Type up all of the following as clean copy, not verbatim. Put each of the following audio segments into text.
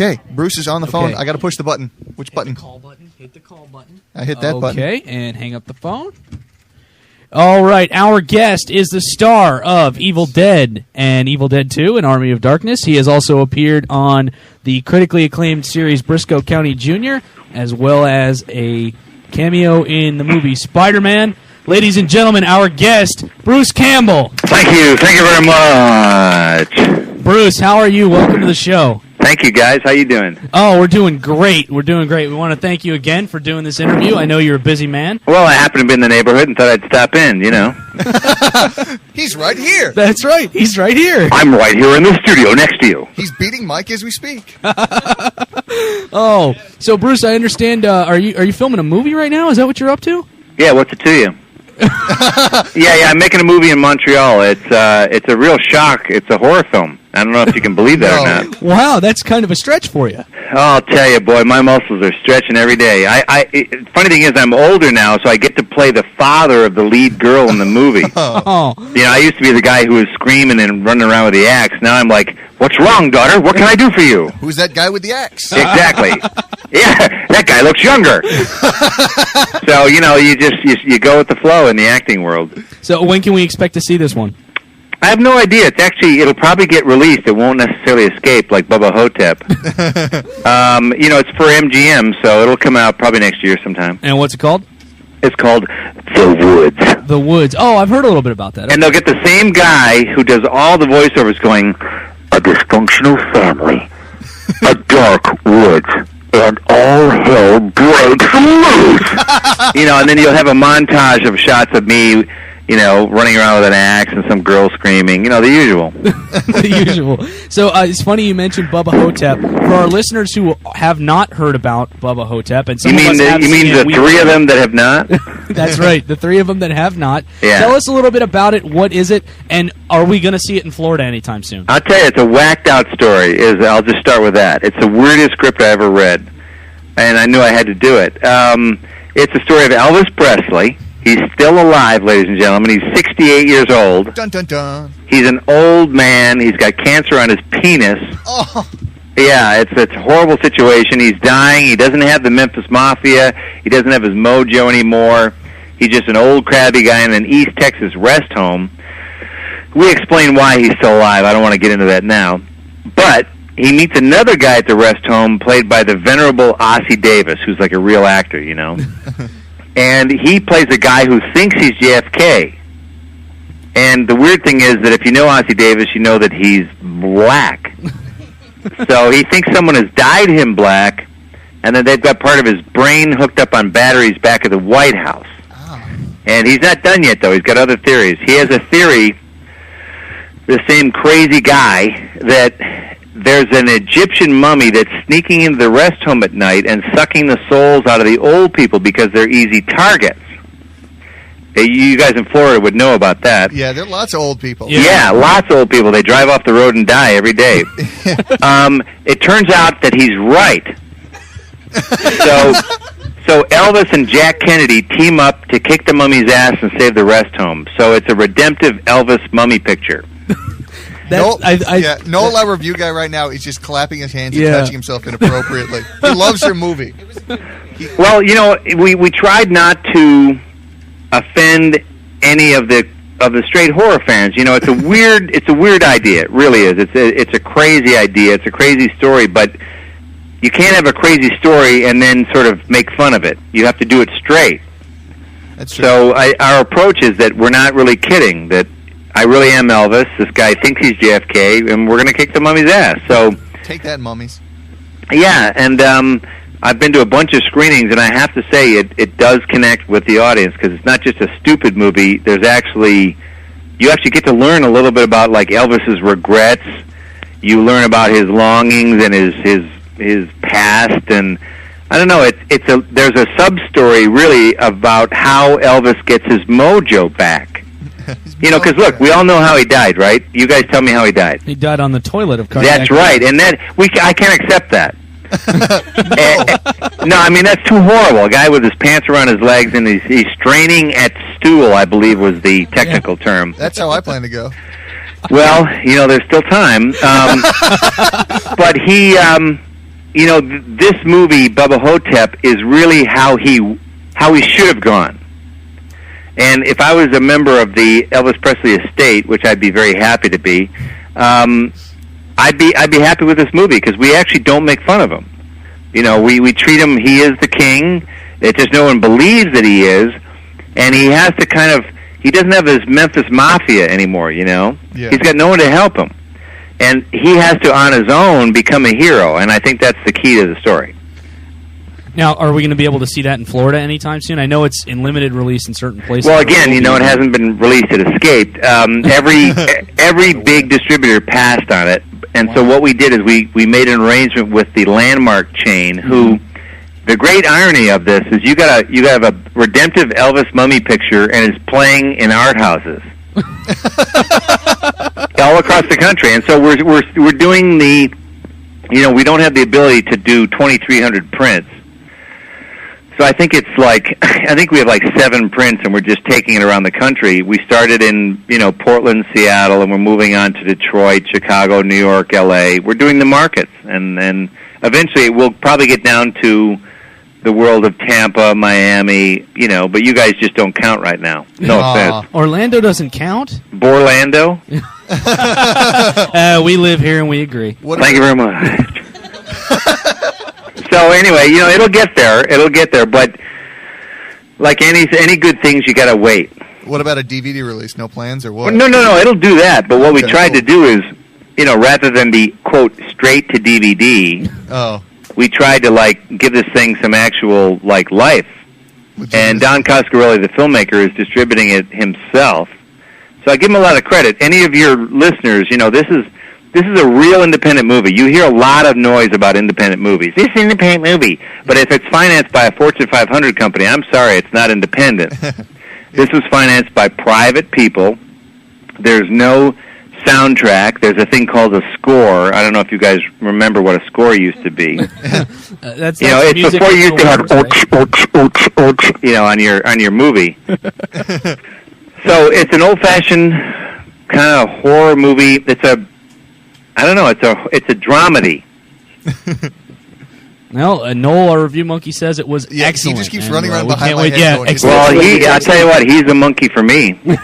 Okay, Bruce is on the phone. I got to push the button. Which button? The call button. Hit the call button. I hit that button. Okay, and hang up the phone. All right, our guest is the star of Evil Dead and Evil Dead 2 and Army of Darkness. He has also appeared on the critically acclaimed series Briscoe County Jr., as well as a cameo in the movie Spider-Man. Ladies and gentlemen, our guest, Bruce Campbell. Thank you very much. Bruce, how are you? Welcome to the show. Thank you, guys. How you doing? Oh, we're doing great. We want to thank you again for doing this interview. I know you're a busy man. Well, I happened to be in the neighborhood and thought I'd stop in, you know. He's right here. That's right. He's right here. I'm right here in the studio next to you. He's beating Mike as we speak. Oh, so Bruce, I understand. Are you filming a movie right now? Is that what you're up to? Yeah, what's it to you? Yeah, I'm making a movie in Montreal. It's a real shock. It's a horror film. I don't know if you can believe that or not. Wow, that's kind of a stretch for you. Oh, I'll tell you, boy, my muscles are stretching every day. Funny thing is, I'm older now, so I get to play the father of the lead girl in the movie. Oh. You know, I used to be the guy who was screaming and running around with the axe. Now I'm like, what's wrong, daughter? What can I do for you? Who's that guy with the axe? Exactly. Yeah, that guy looks younger. So, you know, you go with the flow in the acting world. So when can we expect to see this one? I have no idea. It'll probably get released. It won't necessarily escape like Bubba Ho-Tep. You know, it's for MGM, so it'll come out probably next year sometime. And what's it called? It's called The Woods. The Woods. Oh, I've heard a little bit about that. And they'll get the same guy who does all the voiceovers going, a dysfunctional family, a dark woods, and all hell breaks loose. You know, and then you'll have a montage of shots of me, you know, running around with an axe and some girl screaming. You know, the usual. The usual. So it's funny you mentioned Bubba Ho-Tep. For our listeners who have not heard about Bubba Ho-Tep, and some you of us have mean the three of them that have not? That's right, the three of them that have not. Yeah. Tell us a little bit about it. What is it, and are we going to see it in Florida anytime soon? I'll tell you, it's a whacked-out story. I'll just start with that. It's the weirdest script I ever read, and I knew I had to do it. It's the story of Elvis Presley. He's still alive, ladies and gentlemen. He's 68 years old. Dun, dun, dun. He's an old man. He's got cancer on his penis. Oh. Yeah, it's a horrible situation. He's dying. He doesn't have the Memphis Mafia. He doesn't have his mojo anymore. He's just an old, crabby guy in an East Texas rest home. We explain why he's still alive. I don't want to get into that now. But he meets another guy at the rest home played by the venerable Ossie Davis, who's like a real actor, you know. And he plays a guy who thinks he's JFK. And the weird thing is that if you know Ossie Davis, you know that he's black. So he thinks someone has dyed him black, and then they've got part of his brain hooked up on batteries back at the White House. Oh. And he's not done yet, though. He's got other theories. He has a theory, the same crazy guy, that there's an Egyptian mummy that's sneaking into the rest home at night and sucking the souls out of the old people because they're easy targets. You guys in Florida would know about that. Yeah, there are lots of old people. Yeah, lots of old people. They drive off the road and die every day. It turns out that he's right. So Elvis and Jack Kennedy team up to kick the mummy's ass and save the rest home. So it's a redemptive Elvis mummy picture. Noel, our review guy right now, is just clapping his hands and touching himself inappropriately. He loves your movie. Well, you know, we tried not to offend any of the straight horror fans. You know, it's a weird idea. It really is. It's a crazy idea. It's a crazy story, but you can't have a crazy story and then sort of make fun of it. You have to do it straight. That's true. So our approach is that we're not really kidding, that I really am Elvis. This guy thinks he's JFK, and we're going to kick the mummy's ass. So take that, mummies. Yeah, and I've been to a bunch of screenings, and I have to say it does connect with the audience because it's not just a stupid movie. You actually get to learn a little bit about like Elvis's regrets. You learn about his longings and his past, and I don't know. There's a sub story really about how Elvis gets his mojo back. You know, because look, we all know how he died, right? You guys tell me how he died. He died on the toilet of cardiac. That's right, and I can't accept that. No, I mean that's too horrible. A guy with his pants around his legs and he's straining at stool, I believe was the technical term. That's how I plan to go. Well, you know, there's still time. But he this movie, Bubba Ho-Tep, is really how he should have gone. And if I was a member of the Elvis Presley estate, which I'd be very happy to be, I'd be happy with this movie because we actually don't make fun of him. We treat him. He is the king. It's just no one believes that he is, and he has to he doesn't have his Memphis Mafia anymore. Yeah. He's got no one to help him, and he has to on his own become a hero. And I think that's the key to the story. Now, are we going to be able to see that in Florida anytime soon? I know it's in limited release in certain places. Well, again, it hasn't been released. It escaped. Every big distributor passed on it, and so what we did is we made an arrangement with the Landmark chain. Who, the great irony of this is, you have a redemptive Elvis mummy picture, and it's playing in art houses all across the country. And so we're doing the, we don't have the ability to do 2,300 prints. So I think we have like 7 prints, and we're just taking it around the country. We started in, Portland, Seattle, and we're moving on to Detroit, Chicago, New York, L.A. We're doing the markets, and eventually we'll probably get down to the world of Tampa, Miami, but you guys just don't count right now. No offense. Orlando doesn't count? Borlando? We live here, and we agree. Thank you very much. So anyway, it'll get there, but like any good things, you gotta wait. What about a DVD release? No plans or what? No, it'll do that, but what we tried to do is, rather than be, quote, straight to DVD, we tried to, give this thing some actual, life. And Don Coscarelli, the filmmaker, is distributing it himself. So I give him a lot of credit. Any of your listeners, this is a real independent movie. You hear a lot of noise about independent movies. This is an independent movie. But if it's financed by a Fortune 500 company, I'm sorry, it's not independent. This was financed by private people. There's no soundtrack. There's a thing called a score. I don't know if you guys remember what a score used to be. That's it's before you used to have on your movie. So it's an old-fashioned kind of horror movie. It's a dramedy. Well, Noel, our review monkey, says it was excellent. He just keeps running around behind my head. Well, I'll tell you what, he's a monkey for me. Hear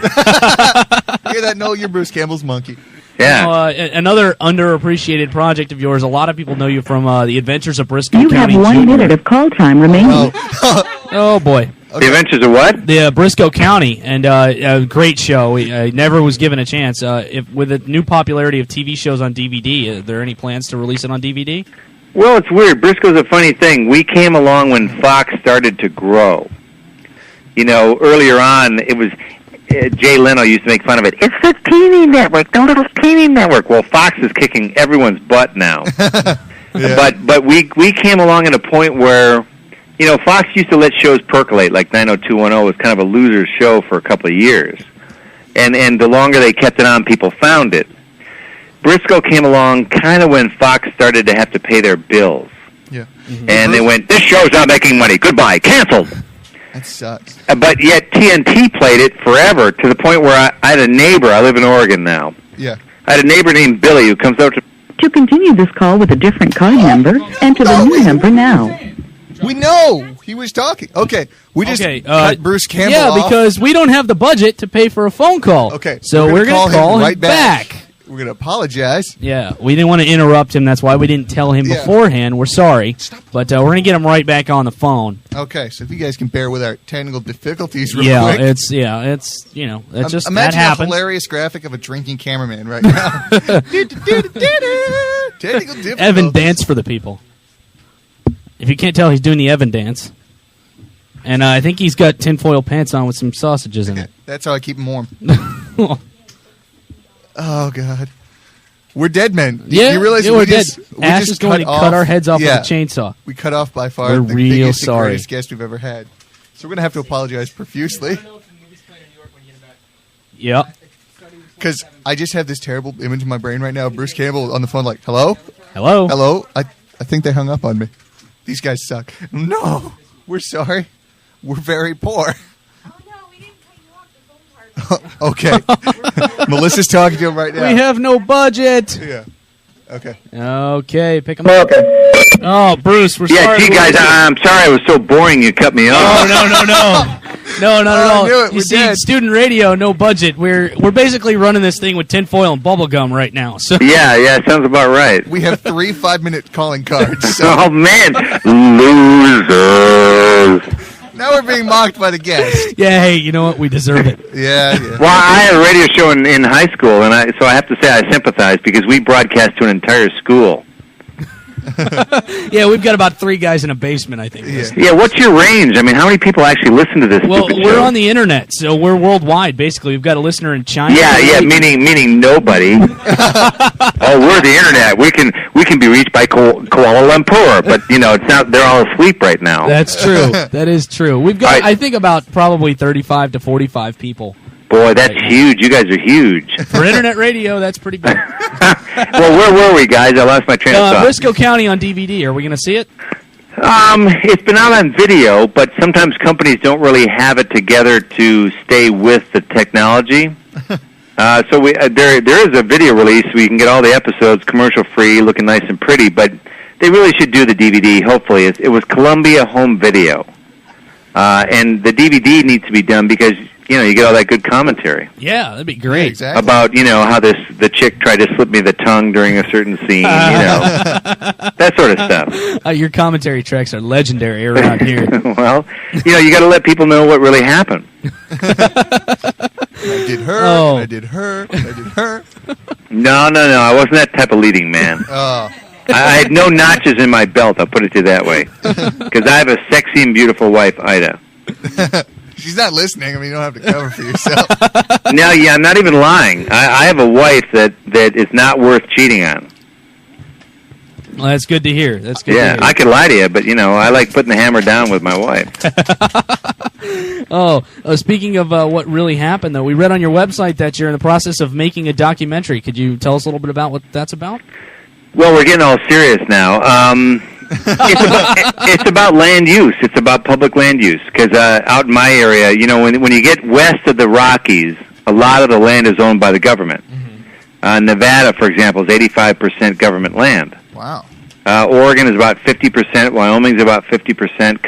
that, Noel? You're Bruce Campbell's monkey. Yeah. Another underappreciated project of yours, a lot of people know you from The Adventures of Briscoe County. You have 1 minute of call time remaining. Oh, boy. Okay. The Adventures of what? The Briscoe County, and a great show. Never was given a chance. With the new popularity of TV shows on DVD, are there any plans to release it on DVD? Well, it's weird. Briscoe's a funny thing. We came along when Fox started to grow. Earlier on, it was Jay Leno used to make fun of it. It's the teeny network, the little teeny network. Well, Fox is kicking everyone's butt now. Yeah. But we came along at a point where, Fox used to let shows percolate, like 90210 was kind of a loser's show for a couple of years. And the longer they kept it on, people found it. Briscoe came along kind of when Fox started to have to pay their bills. Yeah. Mm-hmm. And they went, this show's not making money. Goodbye. Canceled. That sucks. But yet TNT played it forever to the point where I had a neighbor. I live in Oregon now. Yeah. I had a neighbor named Billy who comes out to... To continue this call with a different card number, enter the new number now. We know he was talking. Okay, we just cut Bruce Campbell off. Yeah, because we don't have the budget to pay for a phone call. Okay, so we're going to call him right back. We're going to apologize. Yeah, we didn't want to interrupt him. That's why we didn't tell him beforehand. We're sorry. But we're going to get him right back on the phone. Okay, so if you guys can bear with our technical difficulties real quick. It's just imagine that happens. a hilarious graphic of a drinking cameraman right now. Technical difficulties. Evan dance for the people. If you can't tell, he's doing the Evan dance. And I think he's got tinfoil pants on with some sausages in it. That's how I keep him warm. Oh, God. We're dead men. Yeah, you realize we're dead. We Ash just is going to cut our heads off with a chainsaw. We cut off by far the biggest and greatest guest we've ever had. So we're going to have to apologize profusely. Yep. Because I just have this terrible image in my brain right now of Bruce Campbell on the phone like, hello? Hello? Hello? I think they hung up on me. These guys suck. No. We're sorry. We're very poor. Okay. Melissa's talking to him right now. We have no budget. Yeah. Okay. Okay, pick them up. Okay. Oh, Bruce, we're Yeah, sorry. gee, guys, I'm sorry I was so boring you cut me off. Oh, no, not at all. I knew it. You We see, did. student radio, no budget. We're basically running this thing with tinfoil and bubble gum right now. So Yeah, sounds about right. We have 3 5-minute calling cards. So Oh, man. Losers. now we're being mocked by the guest. yeah, hey, you know what? We deserve it. Yeah. Well, I had a radio show in high school, and so I have to say I sympathize because we broadcast to an entire school. Yeah, we've got about 3 guys in a basement, I think. Yeah. Yeah, what's your range? I mean, how many people actually listen to this Well, stupid we're show? on the internet, so we're worldwide. Basically, we've got a listener in China. Yeah, meaning nobody. Oh, we're the internet. We can be reached by Kuala Lumpur, but it's not. They're all asleep right now. That's true. That is true. We've got, All right. I think, about probably 35 to 45 people. Boy, that's huge. You guys are huge. For internet radio, that's pretty big. Well, where were we, guys? I lost my train of thought. Briscoe County on DVD. Are we going to see it? It's been out on video, but sometimes companies don't really have it together to stay with the technology. So there is a video release where you can get all the episodes commercial free, looking nice and pretty. But they really should do the DVD. Hopefully, it was Columbia Home Video, and the DVD needs to be done because you get all that good commentary. Yeah, that'd be great. Yeah, exactly. About how the chick tried to slip me the tongue during a certain scene, that sort of stuff. Your commentary tracks are legendary around here. Well, you got to let people know what really happened. I did her. Oh. And I did her. And I did her. No, I wasn't that type of leading man. Oh. I had no notches in my belt. I'll put it to you that way, because I have a sexy and beautiful wife, Ida. She's not listening. I mean, you don't have to cover for yourself. No, yeah, I'm not even lying. I have a wife that is not worth cheating on. Well, that's good to hear. That's good to Yeah, hear. I could lie to you, but I like putting the hammer down with my wife. Speaking of what really happened, though, we read on your website that you're in the process of making a documentary. Could you tell us a little bit about what that's about? Well, we're getting all serious now. It's about land use. It's about public land use. Because out in my area, when you get west of the Rockies, a lot of the land is owned by the government. Mm-hmm. Nevada, for example, is 85% government land. Wow. Oregon is about 50%. Wyoming's about 50%.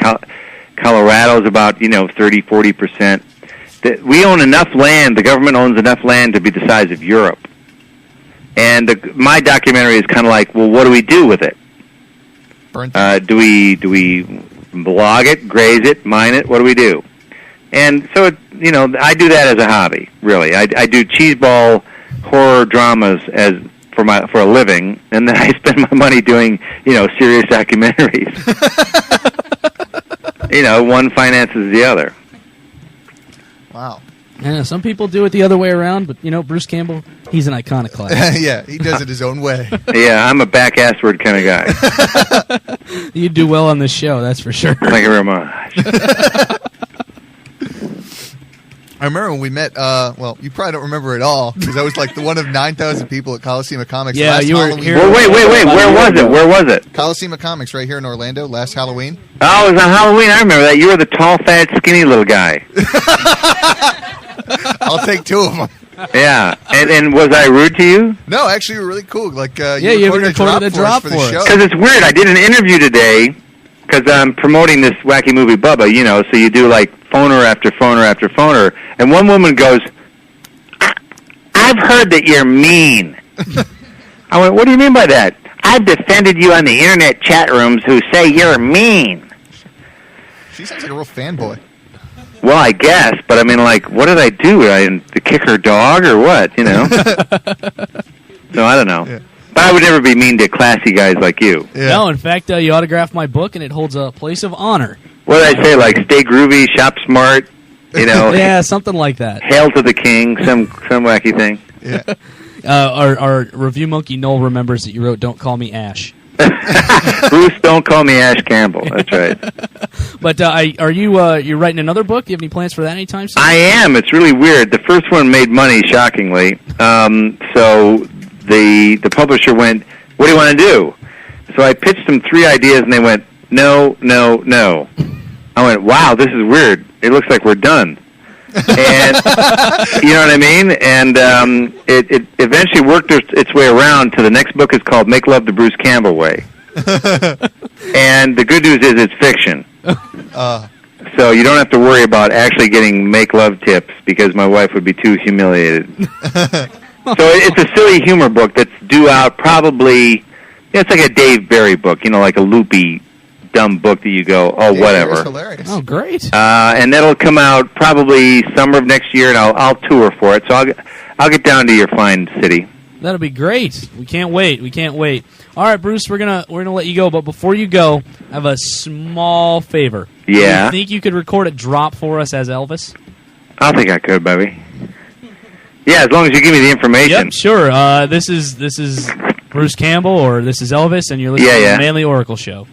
Colorado's about 30, 40%. We own enough land. The government owns enough land to be the size of Europe. And my documentary is kind of like, well, what do we do with it? Do we blog it, graze it, mine it? What do we do? And so, I do that as a hobby, really. I do cheeseball horror dramas for a living, and then I spend my money doing, serious documentaries. One finances the other. Wow. Yeah, some people do it the other way around, but Bruce Campbell, he's an iconoclast. Yeah, he does it his own way. Yeah, I'm a back-assward kind of guy. You do well on this show, that's for sure. Thank you very much. I remember when we met, you probably don't remember at all, because I was like the one of 9,000 people at Coliseum Comics Yeah, last you were Halloween. here. Well, wait. Where was it? Coliseum Comics right here in Orlando last Halloween. Oh, it was on Halloween. I remember that. You were the tall, fat, skinny little guy. I'll take 2 of them. Yeah. And was I rude to you? No, actually, you were really cool. Like, you recorded a drop for for the us. show. Because it's weird. I did an interview today because I'm promoting this wacky movie, Bubba, so you do like phoner after phoner after phoner. And one woman goes, I've heard that you're mean. I went, what do you mean by that? I've defended you on the internet chat rooms who say you're mean. She sounds like a real fanboy. Well, I guess, but I mean, like, what did I do? Did I kick her dog or what, No, I don't know. Yeah. But I would never be mean to classy guys like you. Yeah. No, in fact, you autographed my book, and it holds a place of honor. What did I say? Like, stay groovy, shop smart, Yeah, something like that. hail to the king, some wacky thing. Yeah. Our review monkey Noel remembers that you wrote "Don't Call Me Ash." Bruce, don't call me Ash Campbell. That's right. But are you're writing another book? Do you have any plans for that anytime soon? I am. It's really weird. The first one made money, shockingly. So the publisher went, what do you want to do? So I pitched them 3 ideas, and they went, no. I went, wow, this is weird. It looks like we're done. And you know what I mean? And it eventually worked its way around to the next book is called Make Love the Bruce Campbell Way. And the good news is it's fiction. So you don't have to worry about actually getting make love tips because my wife would be too humiliated. So it's a silly humor book that's due out probably, it's like a Dave Barry book, like a loopy, dumb book that you go, oh, Dave whatever. Barry's hilarious. Oh, great. And that'll come out probably summer of next year, and I'll tour for it. So I'll get down to your fine city. That'll be great. We can't wait. All right, Bruce, we're gonna let you go, but before you go, I have a small favor. Yeah. Do you think you could record a drop for us as Elvis? I think I could, baby. Yeah, as long as you give me the information. Yep, sure. This is Bruce Campbell, or this is Elvis, and you're listening to the Manly Oracle Show.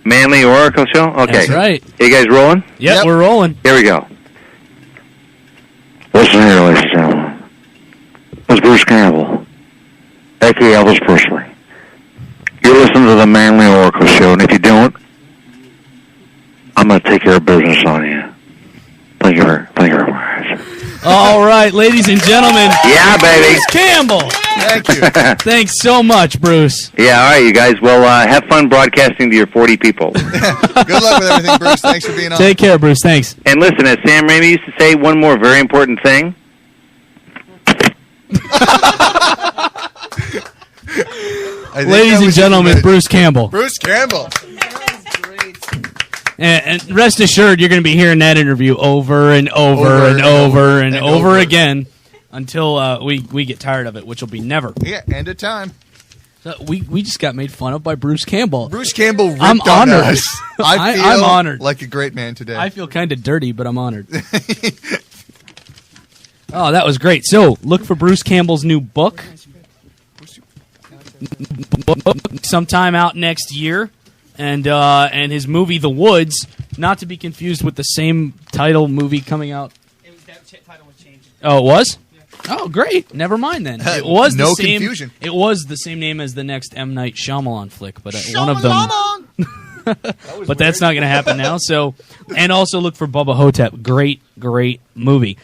Manly Oracle Show? Okay. That's right. You guys rolling? Yep, we're rolling. Here we go. Listen here, ladies and gentlemen. This is Bruce Campbell, a.k.a. Elvis Presley. You're listening to the Manly Oracle Show, and if you don't, I'm going to take care of business on you. Thank you very much. All right, ladies and gentlemen. Yeah, baby. Bruce Campbell. Thank you. Thanks so much, Bruce. Yeah, all right, you guys. Well, have fun broadcasting to your 40 people. Good luck with everything, Bruce. Thanks for being on. Take care, Bruce. Thanks. And listen, as Sam Raimi used to say, one more very important thing. Ladies and gentlemen, Bruce Campbell. Bruce Campbell. And rest assured, you're going to be hearing that interview over and over again until we get tired of it, which will be never. Yeah, end of time. So we just got made fun of by Bruce Campbell. Bruce Campbell ripped I'm on honored. us. I feel I'm honored. like a great man today. I feel kind of dirty, but I'm honored. Oh, that was great. So look for Bruce Campbell's new book. Sometime out next year. And his movie The Woods, not to be confused with the same title movie coming out. That title was changed. Oh, it was? Yeah. Oh, great. Never mind then. It was No the same, confusion. It was the same name as the next M. Night Shyamalan flick, but one of them. But that's not going to happen now. So, and also look for Bubba Ho-Tep. Great movie.